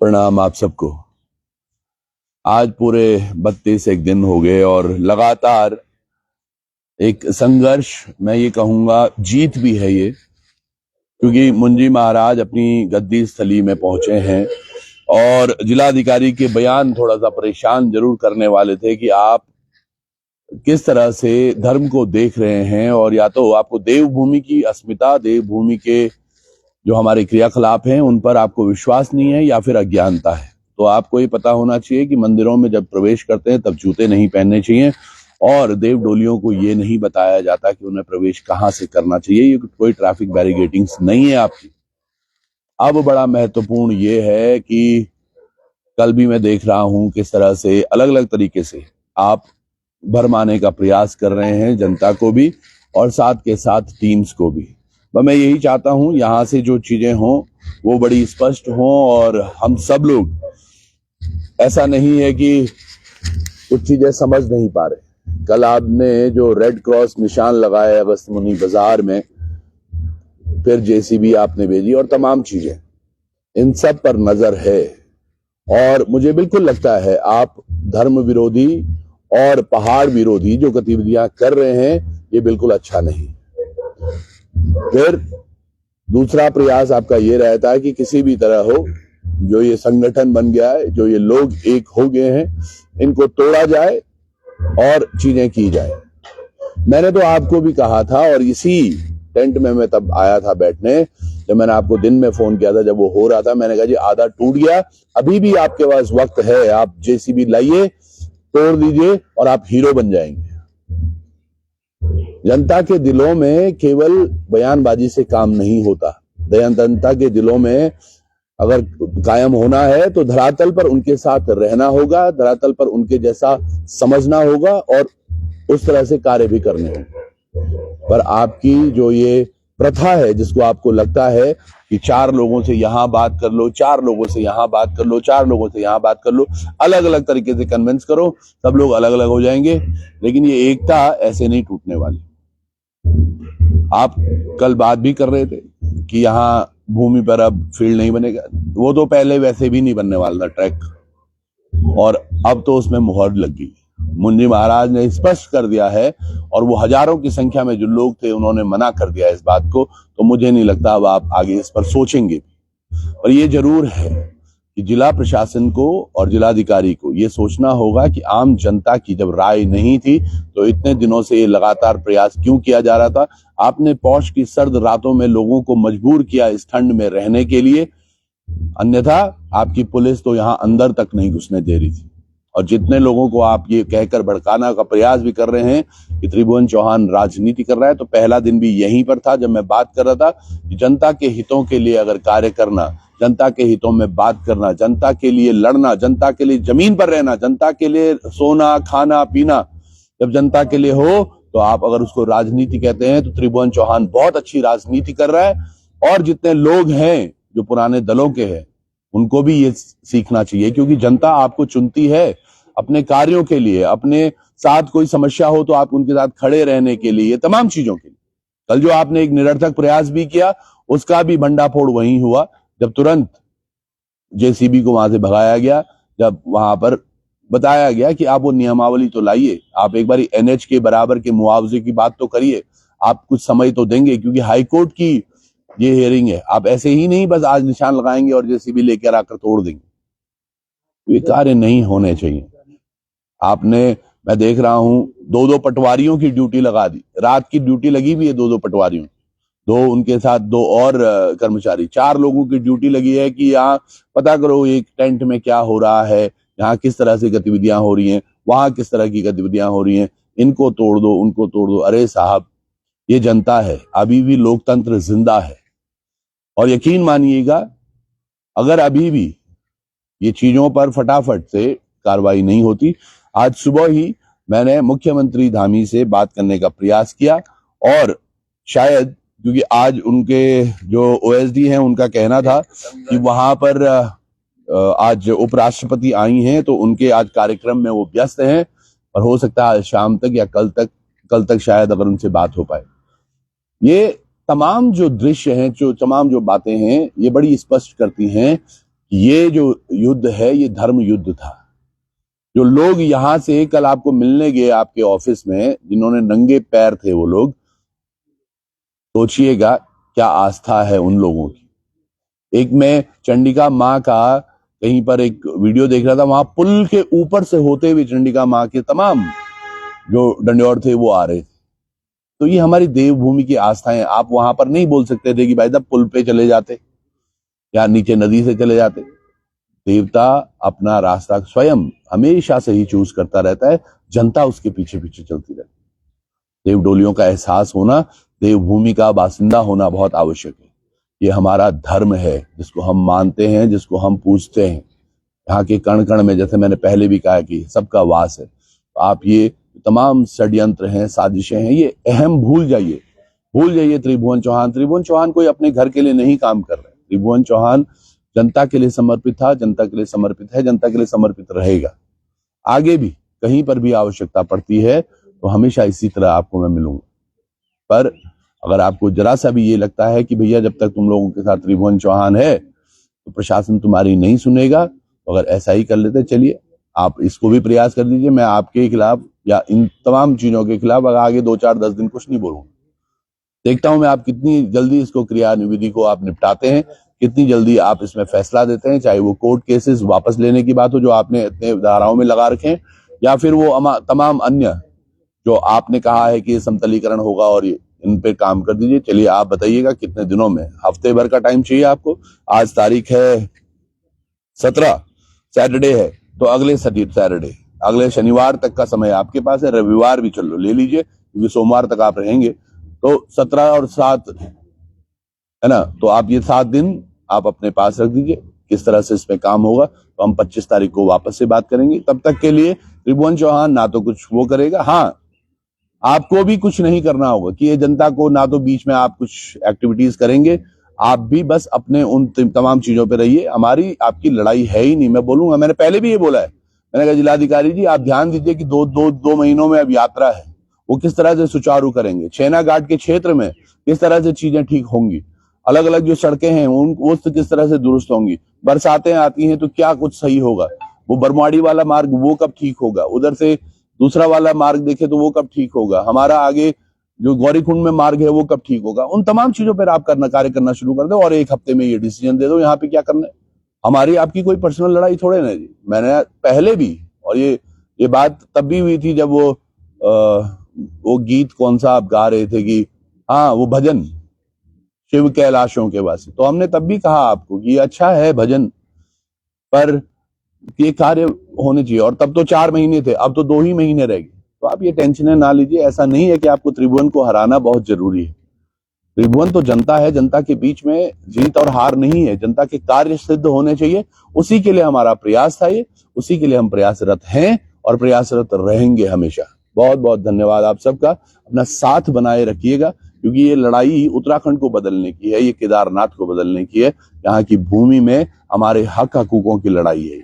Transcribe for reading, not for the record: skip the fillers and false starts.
प्रणाम आप सबको। आज पूरे 32 एक दिन हो गए और लगातार एक संघर्ष, मैं ये कहूंगा जीत भी है ये, क्योंकि मुंजी महाराज अपनी गद्दी स्थली में पहुंचे हैं और जिलाधिकारी के बयान थोड़ा सा परेशान जरूर करने वाले थे कि आप किस तरह से धर्म को देख रहे हैं, और या तो आपको देवभूमि की अस्मिता, देवभूमि के जो हमारे क्रियाकलाप हैं उन पर आपको विश्वास नहीं है या फिर अज्ञानता है। तो आपको ये पता होना चाहिए कि मंदिरों में जब प्रवेश करते हैं तब जूते नहीं पहनने चाहिए, और देव डोलियों को ये नहीं बताया जाता कि उन्हें प्रवेश कहाँ से करना चाहिए। ये कोई ट्रैफिक बैरिगेटिंग्स नहीं है आपकी। अब बड़ा महत्वपूर्ण ये है कि कल भी मैं देख रहा हूं किस तरह से अलग अलग तरीके से आप भरमाने का प्रयास कर रहे हैं, जनता को भी और साथ के साथ टीम्स को भी। मैं यही चाहता हूं यहाँ से जो चीजें हों वो बड़ी स्पष्ट हों, और हम सब लोग, ऐसा नहीं है कि कुछ चीजें समझ नहीं पा रहे। कल आपने जो रेड क्रॉस निशान लगाए अगस्त मुनि बाजार में, फिर जेसीबी आपने भेजी और तमाम चीजें, इन सब पर नजर है। और मुझे बिल्कुल लगता है आप धर्म विरोधी और पहाड़ विरोधी जो गतिविधियां कर रहे हैं ये बिल्कुल अच्छा नहीं। फिर दूसरा प्रयास आपका ये रहता है कि किसी भी तरह हो, जो ये संगठन बन गया है, जो ये लोग एक हो गए हैं, इनको तोड़ा जाए और चीजें की जाए। मैंने तो आपको भी कहा था, और इसी टेंट में मैं तब आया था बैठने, जब मैंने आपको दिन में फोन किया था जब वो हो रहा था, मैंने कहा जी आधा टूट गया, अभी भी आपके पास वक्त है, आप जेसीबी लाइए, तोड़ दीजिए और आप हीरो बन जाएंगे। जनता के दिलों में केवल बयानबाजी से काम नहीं होता। जनता के दिलों में अगर कायम होना है तो धरातल पर उनके साथ रहना होगा, धरातल पर उनके जैसा समझना होगा और उस तरह से कार्य भी करने होंगे। पर आपकी जो ये प्रथा है, जिसको आपको लगता है कि 4 लोगों से यहां बात कर लो, 4 लोगों से यहां बात कर लो, 4 लोगों से यहां बात कर लो, अलग अलग तरीके से कन्विंस करो, सब लोग अलग अलग हो जाएंगे, लेकिन ये एकता ऐसे नहीं टूटने वाली। आप कल बात भी कर रहे थे कि यहाँ भूमि पर अब फील्ड नहीं बनेगा, वो तो पहले वैसे भी नहीं बनने वाला था ट्रैक, और अब तो उसमें मुहर लग गई। मुंजी महाराज ने स्पष्ट कर दिया है, और वो हजारों की संख्या में जो लोग थे उन्होंने मना कर दिया इस बात को। तो मुझे नहीं लगता अब आप आगे इस पर सोचेंगे। और ये जरूर है कि जिला प्रशासन को और जिलाधिकारी को ये सोचना होगा कि आम जनता की जब राय नहीं थी तो इतने दिनों से ये लगातार प्रयास क्यों किया जा रहा था। आपने पौष की सर्द रातों में लोगों को मजबूर किया इस ठंड में रहने के लिए, अन्यथा आपकी पुलिस तो यहाँ अंदर तक नहीं घुसने दे रही थी। और जितने लोगों को आप ये कहकर भड़काना का प्रयास भी कर रहे हैं कि त्रिभुवन चौहान राजनीति कर रहा है, तो पहला दिन भी यहीं पर था जब मैं बात कर रहा था कि जनता के हितों के लिए अगर कार्य करना, जनता के हितों में बात करना, जनता के लिए लड़ना, जनता के लिए जमीन पर रहना, जनता के लिए सोना खाना पीना जब जनता के लिए हो, तो आप अगर उसको राजनीति कहते हैं तो त्रिभुवन चौहान बहुत अच्छी राजनीति कर रहा है। और जितने लोग हैं जो पुराने दलों के हैं उनको भी ये सीखना चाहिए, क्योंकि जनता आपको चुनती है अपने कार्यों के लिए, अपने साथ कोई समस्या हो तो आप उनके साथ खड़े रहने के लिए, तमाम चीजों के लिए। कल जो आपने एक निरर्थक प्रयास भी किया उसका भी भंडाफोड़ वहीं हुआ, जब तुरंत जेसीबी को वहां से भगाया गया, जब वहां पर बताया गया कि आप वो नियमावली तो लाइए, आप एक बार एनएच के बराबर के मुआवजे की बात तो करिए, आप कुछ समय तो देंगे, क्योंकि हाईकोर्ट की ये हियरिंग है। आप ऐसे ही नहीं बस आज निशान लगाएंगे और जेसीबी लेकर आकर तोड़ देंगे। ये कार्य नहीं होने चाहिए। आपने, मैं देख रहा हूं, 2-2 पटवारियों की ड्यूटी लगा दी, रात की ड्यूटी लगी हुई है 2-2 पटवारियों, 2 उनके साथ 2 और कर्मचारी, 4 लोगों की ड्यूटी लगी है कि यहाँ पता करो एक टेंट में क्या हो रहा है, यहाँ किस तरह से गतिविधियां हो रही हैं, वहां किस तरह की गतिविधियां हो रही हैं, इनको तोड़ दो, उनको तोड़ दो। अरे साहब, ये जनता है, अभी भी लोकतंत्र जिंदा है। और यकीन मानिएगा, अगर अभी भी ये चीजों पर फटाफट से कार्रवाई नहीं होती, आज सुबह ही मैंने मुख्यमंत्री धामी से बात करने का प्रयास किया, और शायद क्योंकि आज उनके जो ओएसडी हैं उनका कहना था कि वहां पर आज उपराष्ट्रपति आई हैं, तो उनके आज कार्यक्रम में वो व्यस्त हैं, और हो सकता है शाम तक या कल तक शायद अगर उनसे बात हो पाए। ये तमाम जो दृश्य हैं, जो तमाम जो बातें हैं, ये बड़ी स्पष्ट करती हैं ये जो युद्ध है ये धर्म युद्ध था। जो लोग यहां से कल आपको मिलने गए आपके ऑफिस में, जिन्होंने नंगे पैर थे वो लोग, सोचिएगा क्या आस्था है उन लोगों की। एक मैं चंडिका माँ का कहीं पर एक वीडियो देख रहा था, वहां पुल के ऊपर से होते हुए चंडिका माँ के तमाम जो डंडौर थे वो आ रहे थे। तो ये हमारी देवभूमि की आस्थाएं। आप वहां पर नहीं बोल सकते थे कि भाई साहब पुल पे चले जाते या नीचे नदी से चले जाते। देवता अपना रास्ता स्वयं हमेशा से ही चूज करता रहता है, जनता उसके पीछे पीछे चलती रहती है। देवडोलियों का एहसास होना, देवभूमि का बासिंदा होना बहुत आवश्यक है। ये हमारा धर्म है जिसको हम मानते हैं, जिसको हम पूजते हैं। यहाँ के कण कण में, जैसे मैंने पहले भी कहा कि सबका वास है। तो आप ये तमाम षड्यंत्र हैं, साजिशें हैं, ये अहम भूल जाइए। भूल जाइए त्रिभुवन चौहान। त्रिभुवन चौहान कोई अपने घर के लिए नहीं काम कर रहे। त्रिभुवन चौहान जनता के लिए समर्पित था, जनता के लिए समर्पित है, जनता के लिए समर्पित रहेगा। आगे भी कहीं पर भी आवश्यकता पड़ती है तो हमेशा इसी तरह आपको मैं मिलूंगा। पर अगर आपको जरा सा भी ये लगता है कि भैया जब तक तुम लोगों के साथ त्रिभुवन चौहान है तो प्रशासन तुम्हारी नहीं सुनेगा, तो अगर ऐसा ही कर लेते, चलिए आप इसको भी प्रयास कर दीजिए। मैं आपके खिलाफ या इन तमाम चीजों के खिलाफ अगर आगे 2 4 10 दिन कुछ नहीं बोलूंगा। देखता हूं मैं आप कितनी जल्दी इसको क्रियानिविधि को आप निपटाते हैं, कितनी जल्दी आप इसमें फैसला देते हैं। चाहे वो कोर्ट केसेस वापस लेने की बात हो जो आपने इतने धाराओं में लगा रखे हैं, या फिर वो तमाम अन्य जो आपने कहा है कि समतलीकरण होगा और इन पे काम कर दीजिए। चलिए आप बताइएगा कितने दिनों में, हफ्ते भर का टाइम चाहिए आपको। आज तारीख है 17, सैटरडे है, तो अगले सैटरडे, अगले शनिवार तक का समय आपके पास है। रविवार भी चलो ले लीजिए क्योंकि सोमवार तक आप रहेंगे, तो 17 और 7 है ना। तो आप ये 7 दिन आप अपने पास रख दीजिए, किस तरह से इसमें काम होगा। तो हम 25 तारीख को वापस से बात करेंगे। तब तक के लिए त्रिभुवन चौहान ना तो कुछ वो करेगा, हाँ आपको भी कुछ नहीं करना होगा कि ये जनता को, ना तो बीच में आप कुछ एक्टिविटीज करेंगे। आप भी बस अपने उन तमाम चीजों पे रहिए। हमारी आपकी लड़ाई है ही नहीं। मैं बोलूंगा, मैंने पहले भी ये बोला है, मैंने कहा जिलाधिकारी जी आप ध्यान दीजिए कि दो महीनों में अब यात्रा है, वो किस तरह से सुचारू करेंगे। छेना घाट के क्षेत्र में किस तरह से चीजें ठीक होंगी, अलग अलग जो सड़कें हैं वो किस तरह से दुरुस्त होंगी। बरसातें आती हैं तो क्या कुछ सही होगा, वो बरमाड़ी वाला मार्ग वो कब ठीक होगा, उधर से दूसरा वाला मार्ग देखे तो वो कब ठीक होगा, हमारा आगे जो गौरीकुंड में मार्ग है वो कब ठीक होगा। उन तमाम चीजों पर आप कार्य करना शुरू कर दो और 1 हफ्ते में ये डिसीजन दे दो यहाँ पे क्या करना है। हमारी आपकी कोई पर्सनल लड़ाई थोड़े ना जी। मैंने पहले भी, और ये बात तब भी हुई थी जब वो गीत कौन सा आप गा रहे थे कि हाँ वो भजन शिव कैलाशों के वासी, तो हमने तब भी कहा आपको कि अच्छा है भजन, पर ये कार्य होने चाहिए। और तब तो 4 महीने थे, अब तो 2 ही महीने रह गए। तो आप ये टेंशन ना लीजिए। ऐसा नहीं है कि आपको त्रिभुवन को हराना बहुत जरूरी है। त्रिभुवन तो जनता है, जनता के बीच में जीत और हार नहीं है, जनता के कार्य सिद्ध होने चाहिए। उसी के लिए हमारा प्रयास था ये, उसी के लिए हम प्रयासरत हैं और प्रयासरत रहेंगे हमेशा। बहुत बहुत धन्यवाद आप सबका। अपना साथ बनाए रखिएगा क्योंकि ये लड़ाई उत्तराखंड को बदलने की है, ये केदारनाथ को बदलने की है। यहाँ की भूमि में हमारे हक हकूकों की लड़ाई है।